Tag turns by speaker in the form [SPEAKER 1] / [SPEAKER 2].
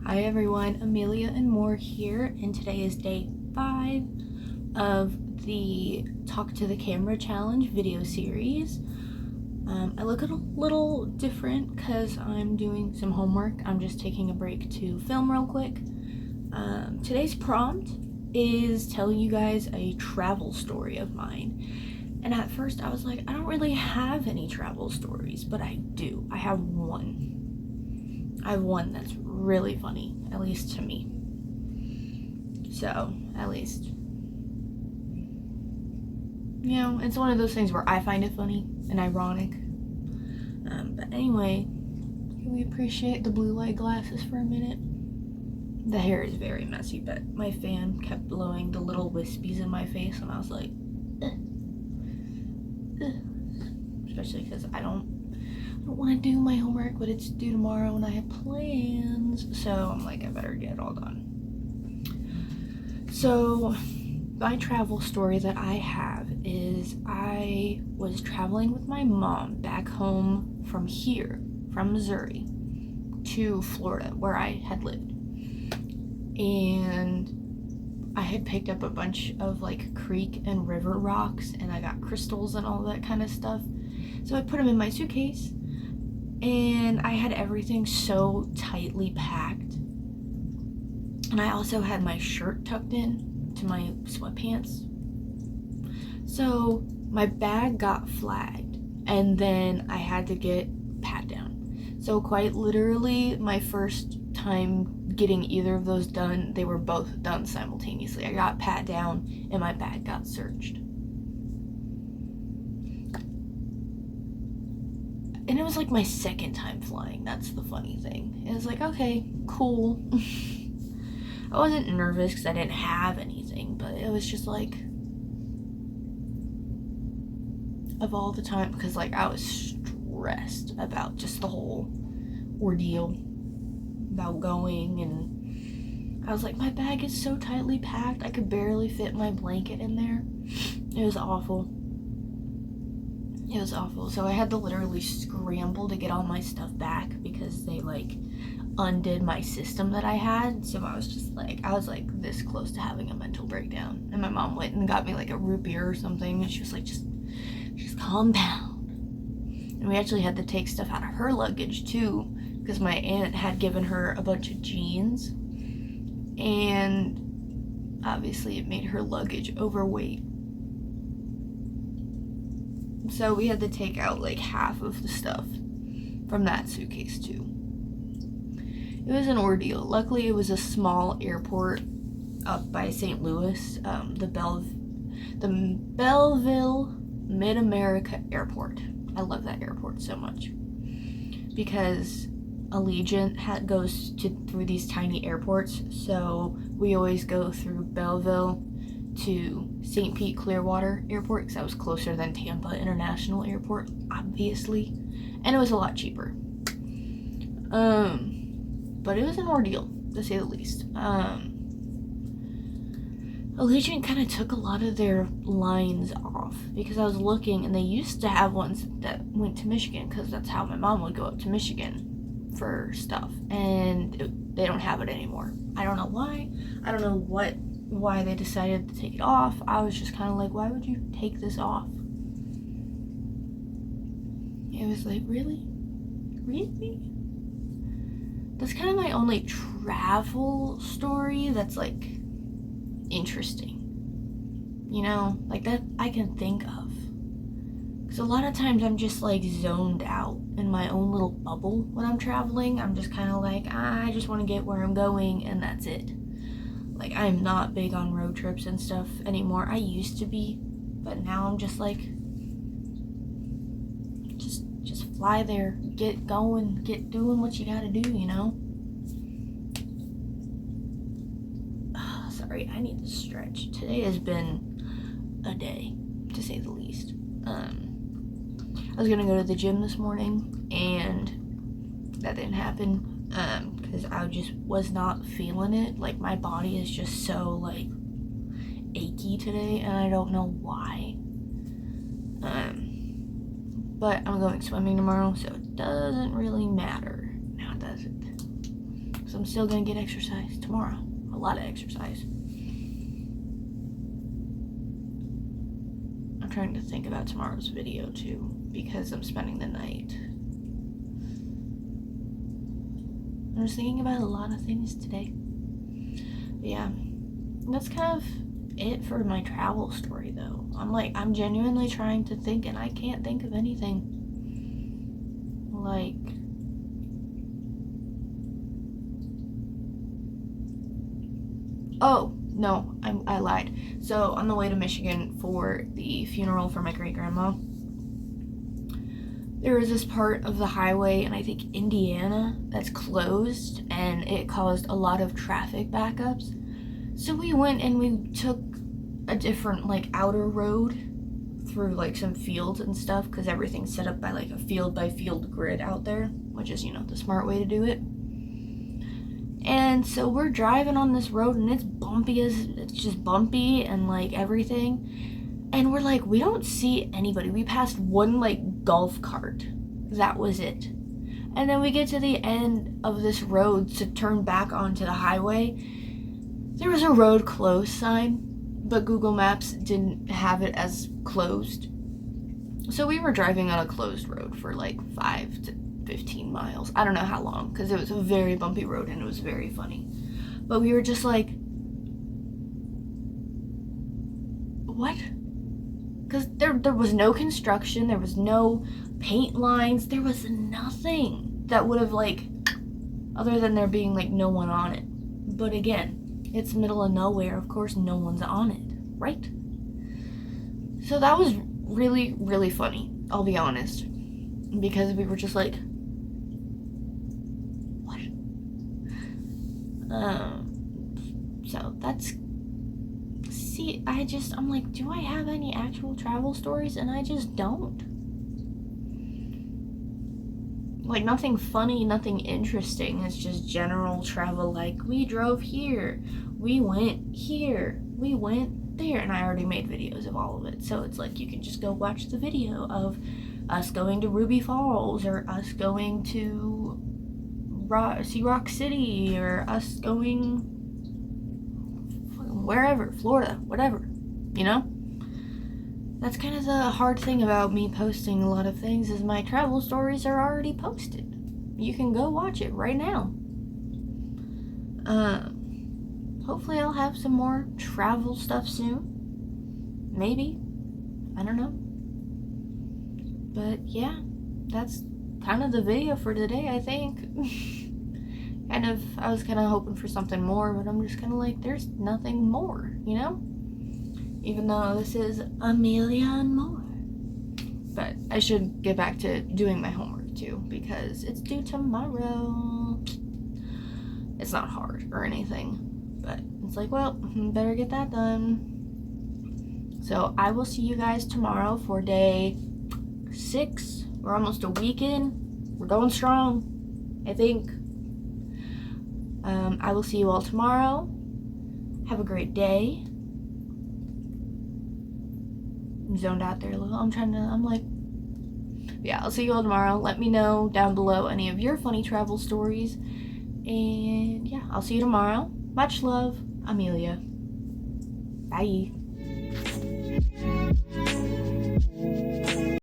[SPEAKER 1] Hi everyone, Amelia and more here, and today is day 5 of the Talk to the Camera Challenge video series. I look a little different because I'm doing some homework. I'm just taking a break to film real quick. Today's prompt is telling you guys a travel story of mine. And at first I was like, I don't really have any travel stories, but I do. I have one. I have one that's really funny, at least to me. So, at least, you know, it's one of those things where I find it funny and ironic. But anyway, can we appreciate the blue light glasses for a minute? The hair is very messy, but my fan kept blowing the little wispies in my face, and I was like, especially because I don't want to do my homework, but it's due tomorrow and I have plans, so I'm like, I better get it all done. So my travel story that I have is I was traveling with my mom back home from here, from Missouri to Florida, where I had lived, and I had picked up a bunch of like creek and river rocks, and I got crystals and all that kind of stuff, so I put them in my suitcase. And I had everything so tightly packed. And I also had my shirt tucked in to my sweatpants. So my bag got flagged, and then I had to get pat down. So quite literally, my first time getting either of those done, they were both done simultaneously. I got pat down and my bag got searched. And it was like my second time flying. That's the funny thing. It was like, okay, cool. I wasn't nervous because I didn't have anything, but it was just like, of all the time, because like I was stressed about just the whole ordeal about going, and I was like, my bag is so tightly packed, I could barely fit my blanket in there. It was awful. It was awful. So I had to literally scramble to get all my stuff back because they like undid my system that I had. So I was like this close to having a mental breakdown. And my mom went and got me like a root beer or something, and she was like, just calm down. And we actually had to take stuff out of her luggage too, because my aunt had given her a bunch of jeans, and obviously it made her luggage overweight. So we had to take out like half of the stuff from that suitcase too. It was an ordeal. Luckily it was a small airport up by St. Louis, the Belleville Mid-America Airport. I love that airport so much because Allegiant goes through these tiny airports, so we always go through Belleville to St. Pete Clearwater Airport because that was closer than Tampa International Airport, obviously, and it was a lot cheaper. But it was an ordeal, to say the least. Allegiant kind of took a lot of their lines off because I was looking, and they used to have ones that went to Michigan because that's how my mom would go up to Michigan for stuff, and they don't have it anymore. I don't know why. I don't know why they decided to take it off. I was just kind of like, why would you take this off? It was like, really? That's kind of my only travel story that's like interesting, you know, like that I can think of, because a lot of times I'm just like zoned out in my own little bubble when I'm traveling. I'm just kind of like, I just want to get where I'm going, and that's it. Like, I'm not big on road trips and stuff anymore. I used to be, but now I'm just like, just fly there, get going, get doing what you gotta do, you know? Sorry, I need to stretch. Today has been a day, to say the least. I was gonna go to the gym this morning, and that didn't happen. Because I just was not feeling it. Like, my body is just so like achy today, and I don't know why. But I'm going swimming tomorrow, so it doesn't really matter. No, it doesn't. because I'm still gonna get exercise tomorrow. A lot of exercise. I'm trying to think about tomorrow's video too, because I'm spending the night. I was thinking about a lot of things today. But yeah, that's kind of it for my travel story though. I'm genuinely trying to think and I can't think of anything. Like, oh, no, I lied. So, on the way to Michigan for the funeral for my great-grandma, there was this part of the highway in, I think, Indiana that's closed, and it caused a lot of traffic backups. So we went and we took a different, like, outer road through, like, some fields and stuff, because everything's set up by, like, a field-by-field grid out there, which is, the smart way to do it. And so we're driving on this road, and it's just bumpy and, like, everything. And we're like, we don't see anybody. We passed one, like, golf cart. That was it. And then we get to the end of this road to turn back onto the highway. There was a road closed sign, but Google Maps didn't have it as closed. So we were driving on a closed road for like 5 to 15 miles. I don't know how long, because it was a very bumpy road and it was very funny. But we were just like, what? Because there was no construction, there was no paint lines, there was nothing that would have, like, other than there being, like, no one on it. But again, it's middle of nowhere, of course no one's on it, right? So that was really, really funny, I'll be honest. Because we were just like, what? So that's, see, I'm like, do I have any actual travel stories? And I just don't. Like, nothing funny, nothing interesting. It's just general travel, like, we drove here, we went here, we went there, and I already made videos of all of it, so it's like, you can just go watch the video of us going to Ruby Falls, or us going to Rock City, or us going wherever, Florida, whatever, That's kind of the hard thing about me posting a lot of things, is my travel stories are already posted. You can go watch it right now. Hopefully I'll have some more travel stuff soon. Maybe. I don't know. But yeah, that's kind of the video for today, I think. I was kind of hoping for something more, but I'm just kind of like, there's nothing more, Even though this is Amelia and more. But I should get back to doing my homework too, because it's due tomorrow. It's not hard or anything, but it's like, well, better get that done. So I will see you guys tomorrow for day 6. We're almost a week in. We're going strong, I think. I will see you all tomorrow. Have a great day. I'm zoned out there a little. Yeah, I'll see you all tomorrow. Let me know down below any of your funny travel stories. And yeah, I'll see you tomorrow. Much love, Amelia. Bye.